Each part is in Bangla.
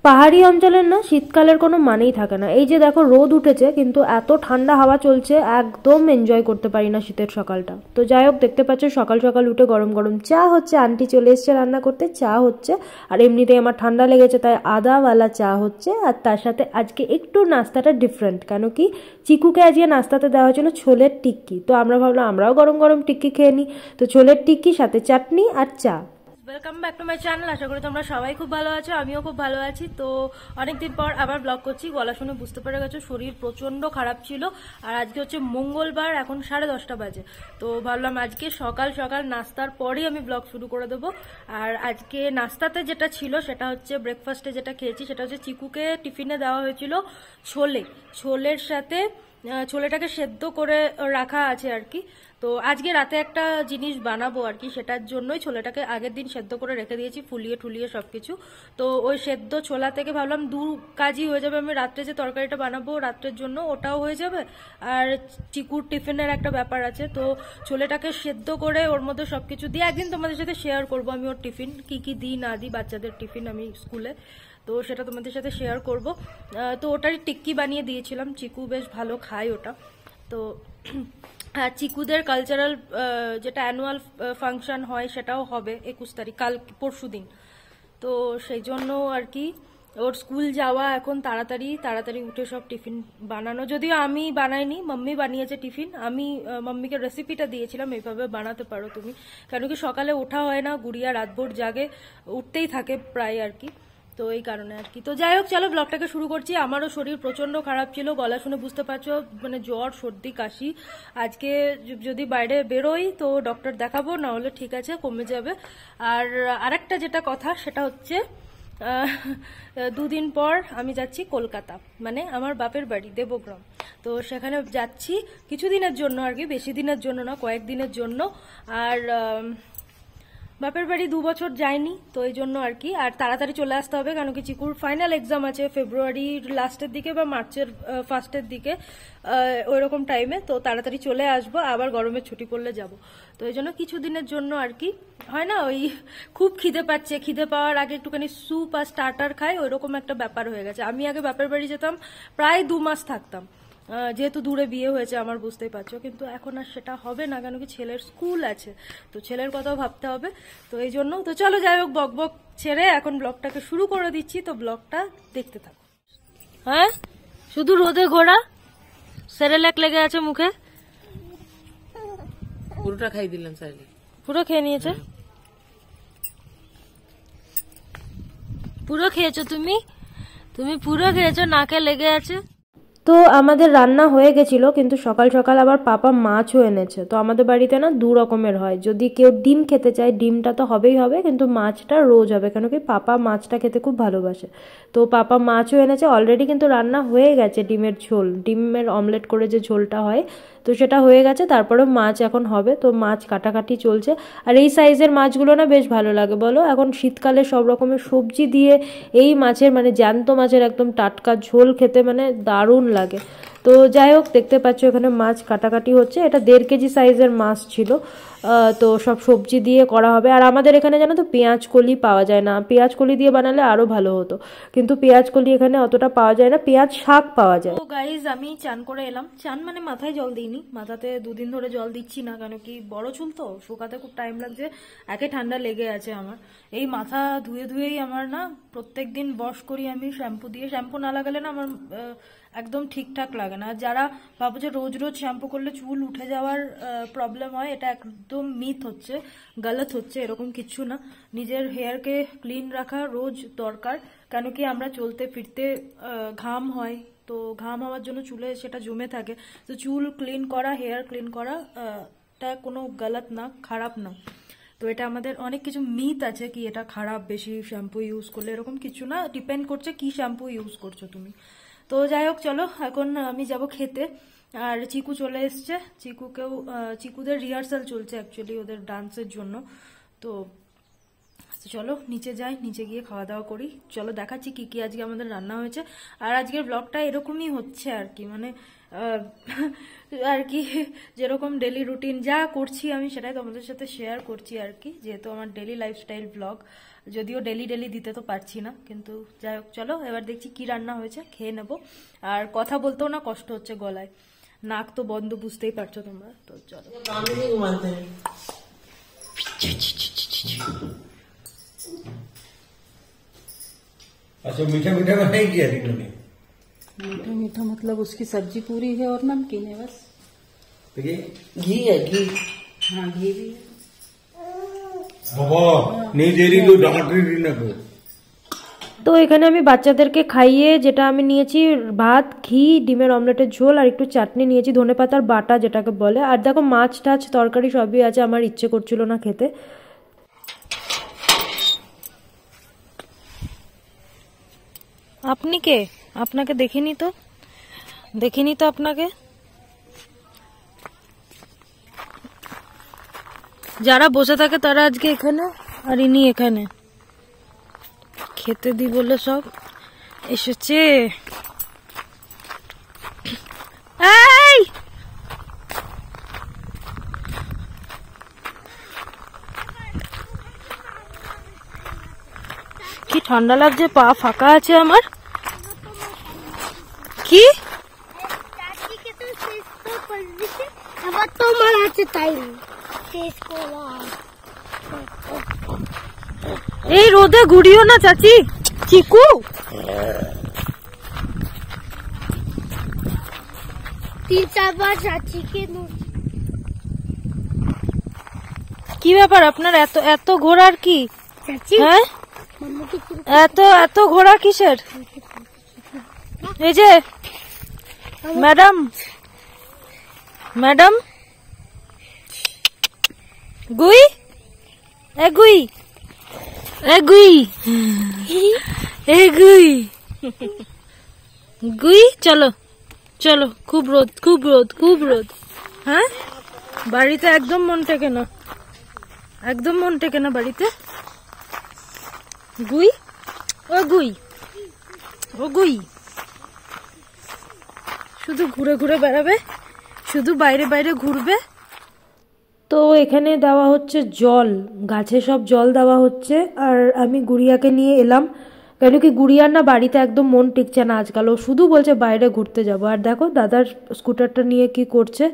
পাহাড়ি অঞ্চলের না শীতকালের কোনো মানেই থাকে না। এই যে দেখো রোদ উঠেছে কিন্তু এত ঠান্ডা হাওয়া চলছে, একদম এনজয় করতে পারি না শীতের সকালটা। তো যাই হোক, দেখতে পাচ্ছ সকাল সকাল উঠে গরম গরম চা হচ্ছে, আন্টি চলে এসছে রান্না করতে, চা হচ্ছে। আর এমনিতেই আমার ঠান্ডা লেগেছে তাই আদাওয়ালা চা হচ্ছে। আর তার সাথে আজকে একটু নাস্তাটা ডিফারেন্ট, কেন কি চিকুকে আজকে নাস্তাতে দেওয়া হয়েছিল ছোলের টিক্কি। তো আমরা ভাবলাম আমরাও গরম গরম টিক্কি খেয়ে নিই। তো ছোলের টিক্কি সাথে চাটনি আর চা। Welcome back to my channel. আশা করি তোমরা সবাই খুব ভালো আছো, আমিও খুব ভালো আছি। তো অনেকদিন পর আবার ব্লগ করছি। গলা শুনে বুঝতে পেরে গেছো শরীর প্রচন্ড খারাপ ছিল। আর আজকে হচ্ছে মঙ্গলবার, এখন 10:30 বাজে। তো ভাবলাম আজকে সকাল সকাল নাস্তার পরেই আমি ব্লগ শুরু করে দেবো। আর আজকে নাস্তাতে যেটা ছিল সেটা হচ্ছে, ব্রেকফাস্টে যেটা খেয়েছি সেটা হচ্ছে চিকুকে টিফিনে দেওয়া হয়েছিল ছোলের সাথে ছোলেটাকে সেদ্ধ করে রাখা আছে আর কি। তো আজকে রাতে একটা জিনিস বানাবো আর কি, সেটার জন্যই ছোলাটাকে আগের দিন সেদ্ধ করে রেখে দিয়েছি, ফুলিয়ে ঠুলিয়ে সবকিছু। তো ওই সেদ্ধ ছোলা থেকে ভাবলাম দু কাজই হয়ে যাবে। আমি রাত্রে যে তরকারিটা বানাবো রাত্রের জন্য, ওটাও হয়ে যাবে। আর চিকুর টিফিনের একটা ব্যাপার আছে, তো ছোলেটাকে সেদ্ধ করে ওর মধ্যে সবকিছু দিয়ে একদিন তোমাদের সাথে শেয়ার করবো আমি ওর টিফিন কি কি দিই না দিই, বাচ্চাদের টিফিন আমি স্কুলে। তো সেটা তোমাদের সাথে শেয়ার করব। তো ওটারই টিক্কি বানিয়ে দিয়েছিলাম, চিকু বেশ ভালো খায় ওটা। তো হ্যাঁ, চিকুদের কালচারাল যেটা অ্যানুয়াল ফাংশন হয় সেটাও হবে 21 তারিখ, কাল পরশু দিন। তো সেই জন্য আর কি ওর স্কুল যাওয়া এখন, তাড়াতাড়ি তাড়াতাড়ি উঠে সব টিফিন বানানো। যদিও আমি বানাইনি, মাম্মি বানিয়েছে টিফিন। আমি মাম্মিকে রেসিপিটা দিয়েছিলাম এইভাবে বানাতে পারো তুমি, কেন কি সকালে ওঠা হয় না, গুড়িয়া রাতভর জাগে, উঠতেই থাকে প্রায় আর কি। তো এই কারণে আর কি। তো যাই হোক, চলো ব্লগটাকে শুরু করছি। আমারও শরীর প্রচন্ড খারাপ ছিল, গলা শুনে বুঝতে পারছো, মানে জ্বর সর্দি কাশি। আজকে যদি বাইরে বেরোই তো ডক্টর দেখাবো, না হলে ঠিক আছে কমে যাবে। আর আরেকটা যেটা কথা সেটা হচ্ছে, দুদিন পর আমি যাচ্ছি কলকাতা, মানে আমার বাপের বাড়ি দেবগ্রাম। তো সেখানে যাচ্ছি কিছুদিনের জন্য আর কি, বেশি দিনের জন্য না, কয়েকদিনের জন্য। আর বাপের বাড়ি 2 বছর যায়নি, তো এই জন্য আর কি। আর তাড়াতাড়ি চলে আসতে হবে, কারণ কি চিকুর ফাইনাল এক্সাম আছে ফেব্রুয়ারির লাস্টের দিকে বা মার্চের ফার্স্টের দিকে, ওইরকম টাইমে। তো তাড়াতাড়ি চলে আসবো, আবার গরমের ছুটি পড়লে যাব। তো এই জন্য কিছুদিনের জন্য আর কি। হয় না ওই খুব খিদে পাচ্ছে, খিদে পাওয়ার আগে একটুখানি স্যুপ আর স্টার্টার খাই, ওইরকম একটা ব্যাপার হয়ে গেছে। আমি আগে বাপের বাড়ি যেতাম, প্রায় 2 মাস থাকতাম, যেহেতু দূরে বিয়ে হয়েছে আমার, বুঝতেই পারছো। কিন্তু এখন আর সেটা হবে না, কেন কি ছেলের স্কুল আছে, তো ছেলের কথাও ভাবতে হবে। তো এই জন্য তো চলো যাই হোক, বক বক ছেড়ে এখন ব্লগটাকে শুরু করে দিচ্ছি। তো ব্লগটা দেখতে থাকো। হ্যাঁ, শুধু রোদে ঘোরা, সেরেল্যাক লেগে আছে মুখে। পুরোটা খাই দিলাম, পুরো খেয়ে নিয়েছে। পুরো খেয়েছো তুমি? তুমি পুরো খেয়েছো, নাকে লেগে আছে। তো আমাদের রান্না হয়ে গেছিল, কিন্তু সকাল সকাল আবার পাপা মাছও এনেছে। তো আমাদের বাড়িতে না 2 রকমের হয়, যদি কেউ ডিম খেতে চায় ডিমটা তো হবেই হবে, কিন্তু মাছটা রোজ হবে, কেন কি পাপা মাছটা খেতে খুব ভালোবাসে। তো পাপা মাছও এনেছে অলরেডি, কিন্তু রান্না হয়ে গেছে ডিমের ঝোল, ডিমের অমলেট করে যে ঝোলটা হয়, তো সেটা হয়ে গেছে। তারপরে মাছ এখন হবে, তো মাছ কাটাকাটি চলছে। আর এই সাইজের মাছগুলো না বেশ ভালো লাগে বলো, এখন শীতকালে সব রকমের সবজি দিয়ে এই মাছের, মানে জ্যান্ত মাছের একদম টাটকা ঝোল খেতে মানে দারুণ লাগে। তো যাই হোক, দেখতে পাচ্ছ এখানে মাছ কাটাকাটি হচ্ছে। এটা 1.5 কেজি সাইজের মাছ ছিল। তো সব সবজি দিয়ে করা হবে। আর আমাদের এখানে জানো তো পেঁয়াজ কলি পাওয়া যায় না, পেঁয়াজ কলি দিয়ে বানালে আরো ভালো হতো, কিন্তু পেঁয়াজ কলি এখানে অতটা পাওয়া যায় না, পেঁয়াজ শাক পাওয়া যায়। তো গাইজ, আমি চান করে এলাম। চান মানে মাথায় জল দিইনি, মাথাতে 2 দিন ধরে জল দিচ্ছি না, কেন কি বড় চুল তো শুকাতে খুব টাইম লাগছে, একে ঠান্ডা লেগে আছে আমার। এই মাথা ধুয়ে ধুয়েই আমার না প্রত্যেক দিন ওয়াশ করি আমি শ্যাম্পু দিয়ে। শ্যাম্পু না লাগালে না আমার একদম ঠিকঠাক লাগে না। যারা ভাবো যে রোজ রোজ শ্যাম্পু করলে চুল উঠে যাওয়ার প্রবলেম হয়, এটা একদম মিথ হচ্ছে, গলত হচ্ছে, এরকম কিছু না। নিজের হেয়ারকে ক্লিন রাখা রোজ দরকার, কেন কি আমরা চলতে ফিরতে ঘাম হয়, তো ঘাম হওয়ার জন্য চুলে সেটা জমে থাকে। তো চুল ক্লিন করা, হেয়ার ক্লিন করা, এটা কোনো গলত না, খারাপ না। তো এটা আমাদের অনেক কিছু মিথ আছে কি এটা খারাপ, বেশি শ্যাম্পু ইউজ করলে, এরকম কিছু না, ডিপেন্ড করছে কি শ্যাম্পু ইউজ করছো তুমি। তো যাই হোক, চলো এখন আমি যাব খেতে। আর চিকু চলে এসছে, চিকুদের রিহার্সাল চলছে অ্যাকচুয়ালি ওদের ডান্সের জন্য। তো চলো নিচে যাই, নিচে গিয়ে খাওয়া দাওয়া করি। চলো দেখাচ্ছি কি কি আজকে আমাদের রান্না হয়েছে। আর আজকের ব্লগটা এরকমই হচ্ছে আর কি, মানে আর কি যেরকম ডেলি রুটিন যা করছি আমি সেটাই তোমাদের সাথে শেয়ার করছি আর কি, যেহেতু আমার ডেলি লাইফস্টাইল ব্লগ। যদিও ডেলি ডেলি দিতে তো পারছি না, কিন্তু যাই হোক চলো এবার দেখছি কি রান্না হয়েছে, খেয়ে নেব। আর কথা বলতেও না কষ্ট হচ্ছে গলায়, নাক তো বন্ধ, বুঝতেই পারছো তোমরা। তো চলো। अच्छा मीठा मीठा बनाई क्या तुमने? मीठा मीठा मतलब उसकी सब्जी पूरी है और नमकीन है बस। तो ये घी है घी, हाँ घी भी है। बाबा नहीं दे रही तो डांट रही ना को। তো এখানে আমি বাচ্চাদেরকে খাইয়ে যেটা আমি নিয়েছি ভাত, ঘি, ডিমের অমলেটের ঝোল আর একটু চাটনি নিয়েছি, ধনেপাতার বাটা যেটাকে বলে। আর দেখো মাছ টাছ তরকারি সবই আছে, আমার ইচ্ছে করছিল না খেতে। আপনি কে? আপনাকে দেখিনি তো আপনাকে। যারা বসে থাকে তারা আজকে এখানে, আর ইনি এখানে খেতে দি বলে সব এসেছে। এই কি ঠান্ডা লাগছে, পা ফাঁকা আছে আমার। কি তোমার আছে তাই এই রোদে ঘুরিও না চাচি। চিকু তিন চারবার চাচিকে কি ব্যাপার আপনার, এত এত ঘোরার কি? চাচি হ্যাঁ এত এত ঘোরা কিসের? এই যে ম্যাডাম ম্যাডাম গুই এ গুই এ গুই এ গুই গুই চলো চলো, খুব রোদ খুব রোদ খুব রোদ। হ্যাঁ বাড়িতে একদম মন টেকে না, একদম মন টেকে না বাড়িতে। গুই ও গুই ও গুই শুধু ঘুরে ঘুরে বেড়াবে, শুধু বাইরে বাইরে ঘুরবে। তো এখানে দেওয়া হচ্ছে জল, গাছে সব জল দেওয়া হচ্ছে। আর আমি গুড়িয়াকে নিয়ে এলাম, কেন কি গুড়িয়ার না বাড়িতে একদম মন টিকছে না আজকাল, ও শুধু বলছে বাইরে ঘুরতে যাব। আর দেখো দাদার স্কুটারটা নিয়ে কি করছে,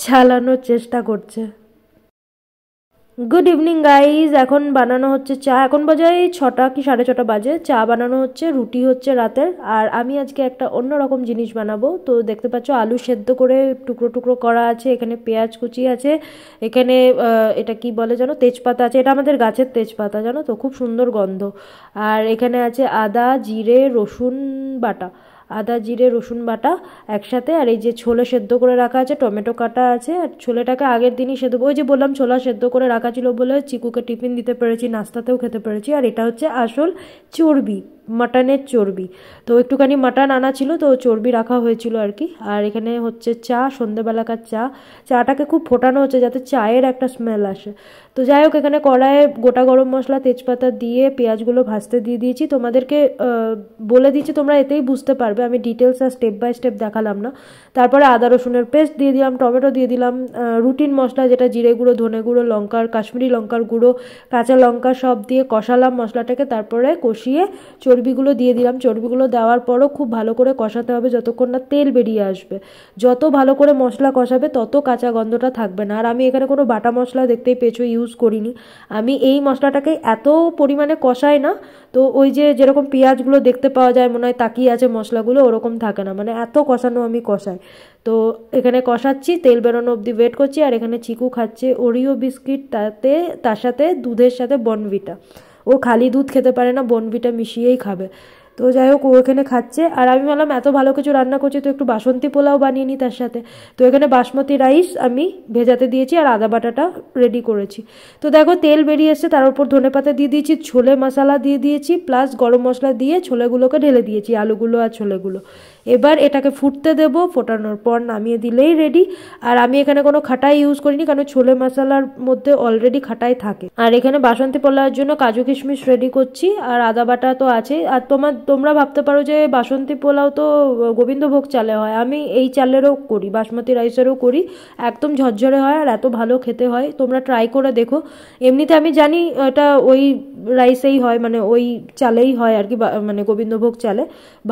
চালানোর চেষ্টা করছে। গুড ইভিনিং গাইজ, এখন বানানো হচ্ছে চা। এখন বাজে 6টা কি 6:30 বাজে। চা বানানো হচ্ছে, রুটি হচ্ছে রাতের। আর আমি আজকে একটা অন্যরকম জিনিস বানাবো। তো দেখতে পাচ্ছ আলু সেদ্ধ করে টুকরো টুকরো করা আছে, এখানে পেঁয়াজ কুচি আছে, এখানে এটা কি বলে জানো, তেজপাতা আছে। এটা আমাদের গাছের তেজপাতা জানো তো, খুব সুন্দর গন্ধ। আর এখানে আছে আদা জিরে রসুন বাটা, আদা জিরে রসুন বাটা একসাথে। আর এই যে ছোলে সেদ্ধ করে রাখা আছে, টমেটো কাটা আছে। আর ছোলেটাকে আগের দিনই সেদ্ধ, ওই যে বললাম ছোলা সেদ্ধ করে রাখা ছিল বলে চিকুকে টিফিন দিতে পেরেছি, নাস্তাতেও খেতে পেরেছি। আর এটা হচ্ছে আসল চর্বি, মাটনের চর্বি। তো একটুখানি মাটন আনা ছিল, তো চর্বি রাখা হয়েছিল আর কি। আর এখানে হচ্ছে চা, সন্ধ্যেবেলাকার চা। চাটাকে খুব ফোটানো হচ্ছে যাতে চায়ের একটা স্মেল আসে। তো যাই হোক, এখানে কড়াইয়ে গোটা গরম মশলা তেজপাতা দিয়ে পেঁয়াজগুলো ভাজতে দিয়ে দিয়েছি। তোমাদেরকে বলে দিচ্ছি, তোমরা এতেই বুঝতে পারবে, আমি ডিটেলস আর স্টেপ বাই স্টেপ দেখালাম না। তারপরে আদা রসুনের পেস্ট দিয়ে দিলাম, টমেটো দিয়ে দিলাম, রুটিন মশলা যেটা জিরে গুঁড়ো, ধনে গুঁড়ো, লঙ্কার কাশ্মীরি লঙ্কার গুঁড়ো, কাঁচা লঙ্কা সব দিয়ে কষালাম মশলাটাকে। তারপরে কষিয়ে চর্বিগুলো দিয়ে দিলাম। চর্বিগুলো দেওয়ার পরও খুব ভালো করে কষাতে হবে যতক্ষণ না তেল বেরিয়ে আসবে। যত ভালো করে মশলা কষাবে তত কাঁচা গন্ধটা থাকবে না। আর আমি এখানে কোনো বাটা মশলা দেখতেই পেয়েছো ইউজ করিনি। আমি এই মশলাটাকে এত পরিমাণে কষাই না, তো ওই যে যেরকম পেঁয়াজগুলো দেখতে পাওয়া যায় মনে হয় তাকিয়ে আছে মশলাগুলো, ওরকম থাকে না, মানে এত কষানো আমি কষাই। তো এখানে কষাচ্ছি, তেল বেরোনো অবধি ওয়েট করছি। আর এখানে চিকু খাচ্ছে ওরিও বিস্কিট, তার সাথে দুধের সাথে বর্নভিটা। ও খালি দুধ খেতে পারে না, বর্নভিটা মিশিয়েই খাবে। তো যাই হোক, ও এখানে খাচ্ছে। আর আমি বললাম এত ভালো কিছু রান্না করছি তো একটু বাসন্তী পোলাও বানিয়ে নিই তার সাথে। তো এখানে বাসমতি রাইস আমি ভেজাতে দিয়েছি আর আদা বাটাটা রেডি করেছি। তো দেখো তেল বেরিয়ে এসছে, তার উপর ধনেপাতা দিয়ে দিয়েছি, ছোলে মশলা দিয়ে দিয়েছি, প্লাস গরম মশলা দিয়ে ছোলেগুলোকে ঢেলে দিয়েছি, আলুগুলো আর ছোলেগুলো। এবার এটাকে ফুটতে দেবো, ফোটানোর পর নামিয়ে দিলেই রেডি। আর আমি এখানে কোনো খাটাই ইউজ করিনি, কারণ ছোলে মশলার মধ্যে অলরেডি খাটাই থাকে। আর এখানে বাসন্তী পোলাওয়ের জন্য কাজু কিশমিশ রেডি করছি, আর আদা বাটা তো আছে। আর তোমার তোমরা ভাবতে পারো যে বাসন্তী পোলাও তো গোবিন্দভোগ চালে হয়, আমি এই চালেরও করি, বাসমতি রাইসেরও করি, একদম ঝরঝরে হয় আর এত ভালো খেতে হয়। তোমরা ট্রাই করে দেখো। এমনিতে আমি জানি এটা ওই রাইসেই হয়, মানে ওই চালেই হয় আর কি, মানে গোবিন্দভোগ চালে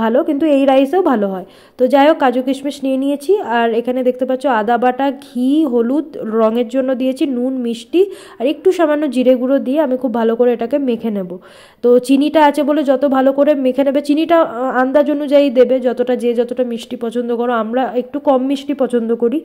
ভালো, কিন্তু এই রাইসেও ভালো হয়। তো যাই হোক, কাজু কিশমিশ নিয়ে নিয়েছি, আর এখানে দেখতে পাচ্ছ আদা বাটা, ঘি, হলুদ রঙের জন্য দিয়েছি, নুন, মিষ্টি আর একটু সামান্য জিরে গুঁড়ো দিয়ে আমি খুব ভালো করে এটাকে মেখে নেব। তো চিনিটা আছে বলে যত ভালো করে মেখে নেবে, চিনিটা আন্দাজ অনুযায়ী দেবে, যতটা যে যতটা মিষ্টি পছন্দ করো, আমরা একটু কম মিষ্টি পছন্দ করি।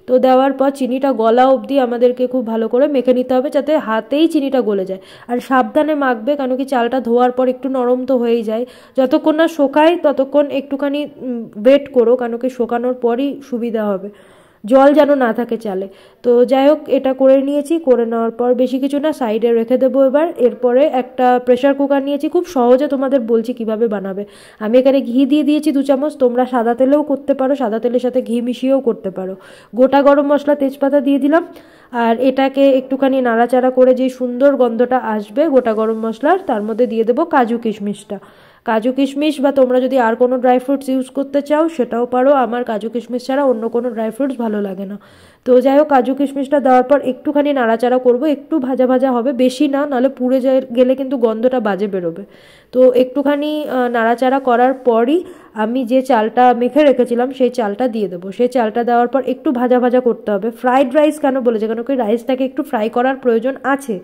তো দেওয়ার পর চিনিটা গলা অবধি আমাদেরকে খুব ভালো করে মেখে নিতে হবে, যাতে হাতেই চিনিটা গলে যায়। আর সাবধানে মাখবে, কেন কি চালটা ধোয়ার পর একটু নরম তো হয়েই যায়, যতক্ষণ না শোকায় ততক্ষণ একটুখানি ওয়েট করো, কেন কি শোকানোর পরই সুবিধা হবে, জল যেন না থাকে চালে। তো যাই হোক, এটা করে নিয়েছি, করে নেওয়ার পর বেশি কিছু না, সাইডে রেখে দেবো এবার। এরপরে একটা প্রেশার কুকার নিয়েছি, খুব সহজে তোমাদের বলছি কিভাবে বানাবে। আমি এখানে ঘি দিয়ে দিয়েছি 2 চামচ, তোমরা সাদা তেলেও করতে পারো, সাদা তেলের সাথে ঘি মিশিয়েও করতে পারো। গোটা গরম মশলা, তেজপাতা দিয়ে দিলাম, আর এটাকে একটুখানি নাড়াচাড়া করে যে সুন্দর গন্ধটা আসবে গোটা গরম মশলার, তার মধ্যে দিয়ে দেবো কাজু কিশমিশটা। কাজু কিশমিশ বা তোমরা যদি আর কোনো ড্রাই ফ্রুটস ইউজ করতে চাও সেটাও পারো, আমার কাজু কিশমিশ ছাড়া অন্য কোনো ড্রাই ফ্রুটস ভালো লাগে না। তো যাই হোক, কাজু কিশমিশটা দেওয়ার পর একটুখানি নাড়াচাড়া করবো, একটু ভাজা ভাজা হবে, বেশি না, নাহলে পুড়ে গেলে কিন্তু গন্ধটা বাজে বেরোবে। তো একটুখানি নাড়াচাড়া করার পরই আমি যে চালটা মেখে রেখেছিলাম সেই চালটা দিয়ে দেবো। সেই চালটা দেওয়ার পর একটু ভাজা ভাজা করতে হবে। ফ্রাইড রাইস কেন বলেছে, কেন কি রাইসটাকে একটু ফ্রাই করার প্রয়োজন আছে।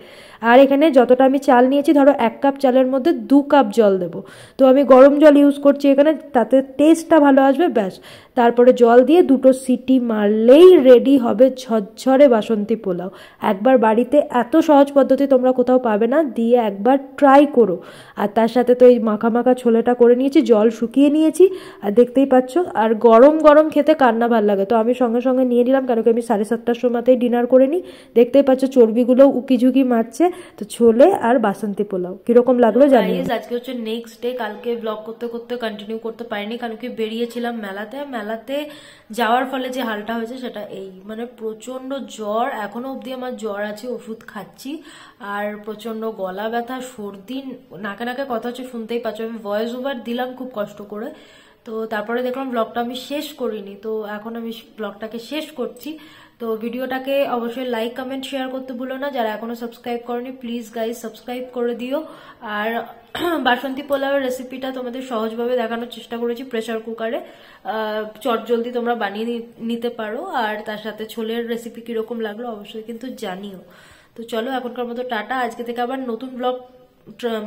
আর এখানে যতটা আমি চাল নিয়েছি, ধরো 1 কাপ চালের মধ্যে 2 কাপ জল দেবো। তো আমি গরম জল ইউজ করছি এখানে, তাতে টেস্টটা ভালো আসবে, ব্যাস। তারপরে জল দিয়ে 2টো সিটি মারলেই রেডি হবে ঝরঝরে বাসন্তী পোলাও। একবার বাড়িতে, এত সহজ পদ্ধতি তোমরা কোথাও পাবে না, দিয়ে একবার ট্রাই করো। আর তার সাথে তো এই মাখা মাখা ছোলেটা করে নিয়েছি, জল শুকিয়ে নিয়েছি, আর দেখতেই পাচ্ছ। আর গরম গরম খেতে কার না ভালো লাগে, তো আমি সঙ্গে সঙ্গে নিয়ে নিলাম, কারণ কি আমি 7:30টার সময়তেই ডিনার করে নিই। দেখতেই পাচ্ছ চর্বিগুলো উকি ঝুঁকি মারছে। তো ছোলে আর বাসন্তী পোলাও কিরকম লাগলো জানিও। আজকে হচ্ছে নেক্সট ডে, কালকে ব্লগ করতে করতে কন্টিনিউ করতে পারিনি, কারণ কি বেরিয়েছিলাম মেলাতে যাওয়ার ফলে যে হালটা হয়েছে সেটা এই, মানে প্রচন্ড জ্বর, এখনো অবধি আমার জ্বর আছে, ওষুধ খাচ্ছি, আর প্রচন্ড গলা ব্যথা, সর্দি, নাকে নাকে কথা হচ্ছে, শুনতেই পাচ্ছ। আমি ভয়েস ওভার দিলাম খুব কষ্ট করে, তো তারপরে দেখলাম ব্লগটা আমি শেষ করিনি, তো এখন আমি ব্লগটাকে শেষ করছি। তো ভিডিওটাকে অবশ্যই লাইক, কমেন্ট, শেয়ার করতে ভুলো না। যারা এখনো সাবস্ক্রাইব করনি, প্লিজ গাইজ সাবস্ক্রাইব করে দিও। আর বাসন্তী পোলাওয়ের রেসিপিটা তোমাদের সহজভাবে দেখানোর চেষ্টা করেছি প্রেসার কুকারে, চটজলদি তোমরা বানিয়ে নিতে পারো। আর তার সাথে ছোলের রেসিপি কিরকম লাগলো অবশ্যই কিন্তু জানিও। তো চলো এখনকার মতো টাটা, আজকে থেকে আবার নতুন ব্লগ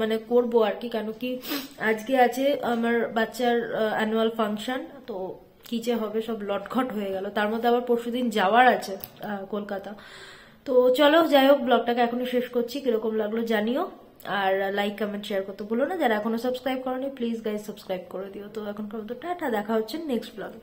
মানে করবো আর কি, কেন কি আজকে আছে আমার বাচ্চার অ্যানুয়াল ফাংশন, তো কি যে হবে সব লটঘট হয়ে গেল, তার মধ্যে আবার পরশুদিন যাওয়ার আছে কলকাতা। তো চলো যাই হোক, ব্লগটাকে এখনো শেষ করছি, কিরকম লাগলো জানিও। আর লাইক, কমেন্ট, শেয়ার করতে ভুলো না। যারা এখনো সাবস্ক্রাইব করনি, প্লিজ গাইজ সাবস্ক্রাইব করে দিও। তো এখনকার মতো টাটা, দেখা হচ্ছে নেক্সট ব্লগে।